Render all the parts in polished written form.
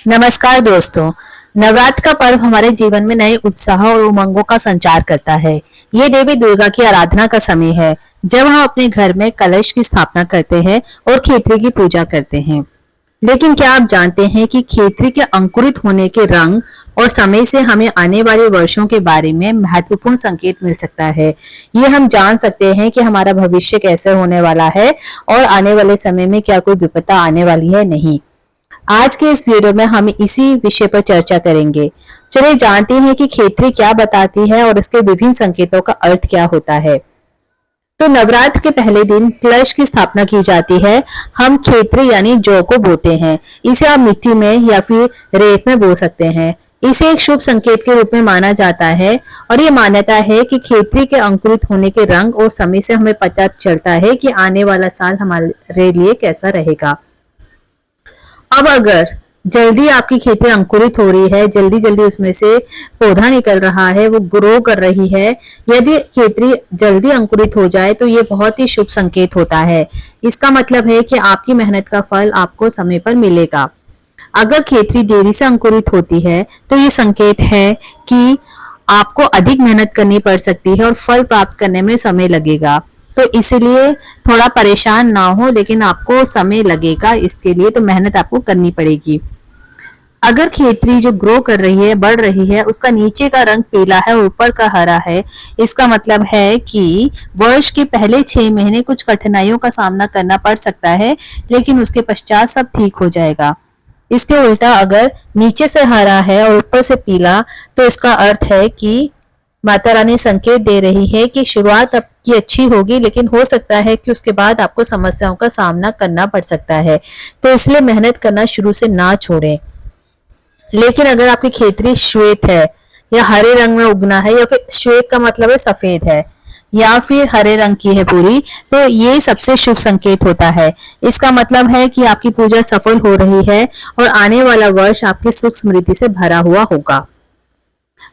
नमस्कार दोस्तों। नवरात्र का पर्व हमारे जीवन में नए उत्साह और उमंगों का संचार करता है। ये देवी दुर्गा की आराधना का समय है, जब हम अपने घर में कलश की स्थापना करते हैं और खेतरी की पूजा करते हैं। लेकिन क्या आप जानते हैं कि खेतरी के अंकुरित होने के रंग और समय से हमें आने वाले वर्षों के बारे में महत्वपूर्ण संकेत मिल सकता है। ये हम जान सकते हैं कि हमारा भविष्य कैसे होने वाला है और आने वाले समय में क्या कोई विपदा आने वाली है नहीं। आज के इस वीडियो में हम इसी विषय पर चर्चा करेंगे। चलिए जानते हैं कि खेतरी क्या बताती है और इसके विभिन्न संकेतों का अर्थ क्या होता है। तो नवरात्र के पहले दिन कलश की स्थापना की जाती है। हम खेतरी यानी जौ को बोते हैं। इसे आप मिट्टी में या फिर रेत में बो सकते हैं। इसे एक शुभ संकेत के रूप में माना जाता है और ये मान्यता है कि खेतरी के अंकुरित होने के रंग और समय से हमें पता चलता है कि आने वाला साल हमारे लिए कैसा रहेगा। अब अगर जल्दी आपकी खेती अंकुरित हो रही है, जल्दी जल्दी उसमें से पौधा निकल रहा है, वो ग्रो कर रही है, यदि खेती जल्दी अंकुरित हो जाए तो ये बहुत ही शुभ संकेत होता है। इसका मतलब है कि आपकी मेहनत का फल आपको समय पर मिलेगा। अगर खेती देरी से अंकुरित होती है तो ये संकेत है कि आपको अधिक मेहनत करनी पड़ सकती है और फल प्राप्त करने में समय लगेगा। तो इसलिए थोड़ा परेशान ना हो, लेकिन आपको समय लगेगा, इसके लिए तो मेहनत आपको करनी पड़ेगी। अगर खेतरी जो ग्रो कर रही है, बढ़ रही है, उसका नीचे का रंग पीला है और ऊपर का हरा है, इसका मतलब है कि वर्ष के पहले 6 महीने कुछ कठिनाइयों का सामना करना पड़ सकता है, लेकिन उसके पश्चात सब ठीक हो जाएगा। इसके उल्टा अगर नीचे से हरा है और ऊपर से पीला, तो इसका अर्थ है कि माता रानी संकेत दे रही है कि शुरुआत आपकी अच्छी होगी, लेकिन हो सकता है कि उसके बाद आपको समस्याओं का सामना करना पड़ सकता है। तो इसलिए मेहनत करना शुरू से ना छोड़ें। लेकिन अगर आपकी खेती श्वेत है या हरे रंग में उगना है, या फिर श्वेत का मतलब है सफेद है, या फिर हरे रंग की है पूरी, तो ये सबसे शुभ संकेत होता है। इसका मतलब है कि आपकी पूजा सफल हो रही है और आने वाला वर्ष आपकी सुख समृद्धि से भरा हुआ होगा।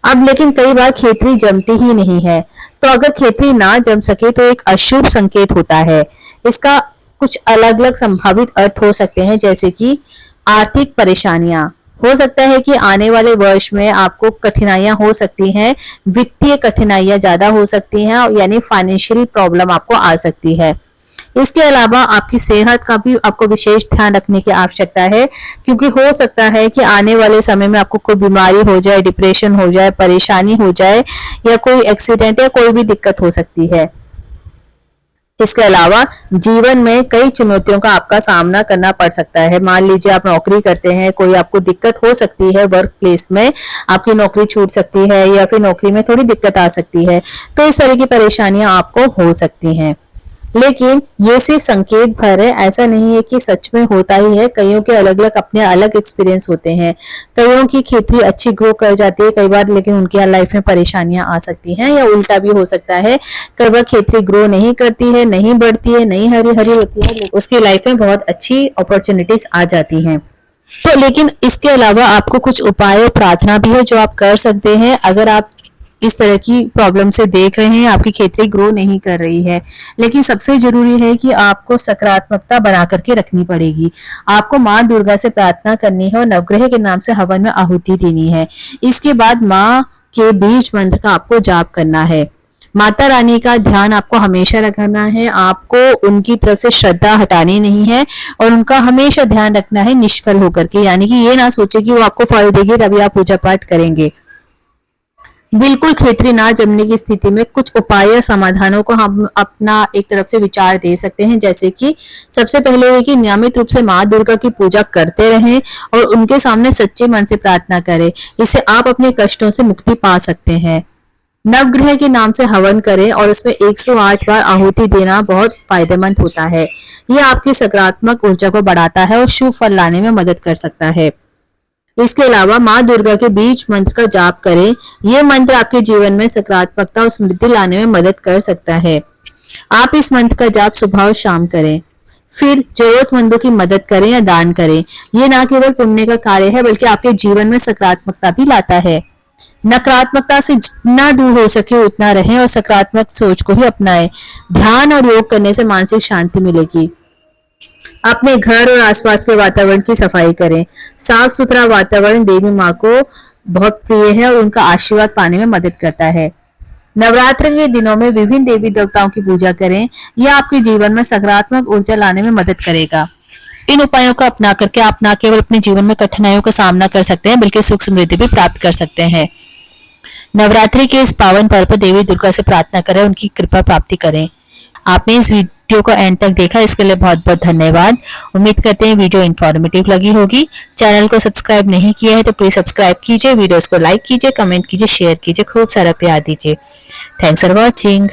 अब लेकिन कई बार खेतरी जमती ही नहीं है, तो अगर खेतरी ना जम सके तो एक अशुभ संकेत होता है। इसका कुछ अलग अलग संभावित अर्थ हो सकते हैं, जैसे कि आर्थिक परेशानियां। हो सकता है कि आने वाले वर्ष में आपको कठिनाइयां हो सकती हैं, वित्तीय कठिनाइयां ज्यादा हो सकती हैं, यानी फाइनेंशियल प्रॉब्लम आपको आ सकती है। इसके अलावा आपकी सेहत का भी आपको विशेष ध्यान रखने की आवश्यकता है, क्योंकि हो सकता है कि आने वाले समय में आपको कोई बीमारी हो जाए, डिप्रेशन हो जाए, परेशानी हो जाए, या कोई एक्सीडेंट या कोई भी दिक्कत हो सकती है। इसके अलावा जीवन में कई चुनौतियों का आपका सामना करना पड़ सकता है। मान लीजिए आप नौकरी करते हैं, कोई आपको दिक्कत हो सकती है, वर्क प्लेस में आपकी नौकरी छूट सकती है या फिर नौकरी में थोड़ी दिक्कत आ सकती है। तो इस तरह की परेशानियां आपको हो सकती हैं, लेकिन ये सिर्फ संकेत भर है, ऐसा नहीं है कि सच में होता ही है। कईयों के अलग अलग अपने अलग एक्सपीरियंस होते हैं। कईयों की खेती अच्छी ग्रो कर जाती है कई बार, लेकिन उनकी लाइफ में परेशानियां आ सकती हैं, या उल्टा भी हो सकता है। कई बार खेती ग्रो नहीं करती है, नहीं बढ़ती है, नहीं हरी हरी होती है, उसकी लाइफ में बहुत अच्छी अपॉर्चुनिटीज आ जाती हैं। तो लेकिन इसके अलावा आपको कुछ उपाय और प्रार्थना भी है जो आप कर सकते हैं अगर आप इस तरह की प्रॉब्लम से देख रहे हैं, आपकी खेती ग्रो नहीं कर रही है। लेकिन सबसे जरूरी है कि आपको सकारात्मकता बना करके रखनी पड़ेगी। आपको माँ दुर्गा से प्रार्थना करनी है और नवग्रह के नाम से हवन में आहुति देनी है। इसके बाद माँ के बीज मंत्र का आपको जाप करना है। माता रानी का ध्यान आपको हमेशा रखना है। आपको उनकी तरफ से श्रद्धा हटानी नहीं है और उनका हमेशा ध्यान रखना है निष्फल होकर के, यानी कि ये ना सोचे कि वो आपको फल देगी तभी आप पूजा पाठ करेंगे। बिल्कुल खेती ना जमने की स्थिति में कुछ उपाय या समाधानों को हम अपना एक तरफ से विचार दे सकते हैं, जैसे कि सबसे पहले है कि नियमित रूप से माँ दुर्गा की पूजा करते रहें और उनके सामने सच्चे मन से प्रार्थना करें। इससे आप अपने कष्टों से मुक्ति पा सकते हैं। नवग्रह के नाम से हवन करें और उसमें 108 बार आहुति देना बहुत फायदेमंद होता है। यह आपकी सकारात्मक ऊर्जा को बढ़ाता है और शुभ फल लाने में मदद कर सकता है। इसके अलावा माँ दुर्गा के बीज मंत्र का जाप करें। यह मंत्र आपके जीवन में सकारात्मकता और समृद्धि लाने में मदद कर सकता है। आप इस मंत्र का जाप सुबह और शाम करें। फिर जरूरतमंदों की मदद करें या दान करें। यह ना केवल पुण्य का कार्य है, बल्कि आपके जीवन में सकारात्मकता भी लाता है। नकारात्मकता से जितना दूर हो सके उतना रहें और सकारात्मक सोच को ही अपनाएं। ध्यान और योग करने से मानसिक शांति मिलेगी। अपने घर और आसपास के वातावरण की सफाई करें। साफ सुथरा वातावरण देवी माँ को बहुत प्रिय है और उनका आशीर्वाद पाने में मदद करता है। नवरात्र के दिनों में विभिन्न देवी देवताओं की पूजा करें। यह आपके जीवन में सकारात्मक ऊर्जा लाने में मदद करेगा। इन उपायों को अपना करके आप न केवल अपने जीवन में कठिनाइयों का सामना कर सकते हैं बल्कि सुख समृद्धि भी प्राप्त कर सकते हैं। नवरात्रि के इस पावन पर्व पर देवी दुर्गा से प्रार्थना करें, उनकी कृपा प्राप्ति करें। आपने इस वीडियो को एंड तक देखा, इसके लिए बहुत बहुत धन्यवाद। उम्मीद करते हैं वीडियो इन्फॉर्मेटिव लगी होगी। चैनल को सब्सक्राइब नहीं किया है तो प्लीज सब्सक्राइब कीजिए, वीडियोस को लाइक कीजिए, कमेंट कीजिए, शेयर कीजिए, खूब सारा प्यार दीजिए। Thanks for watching.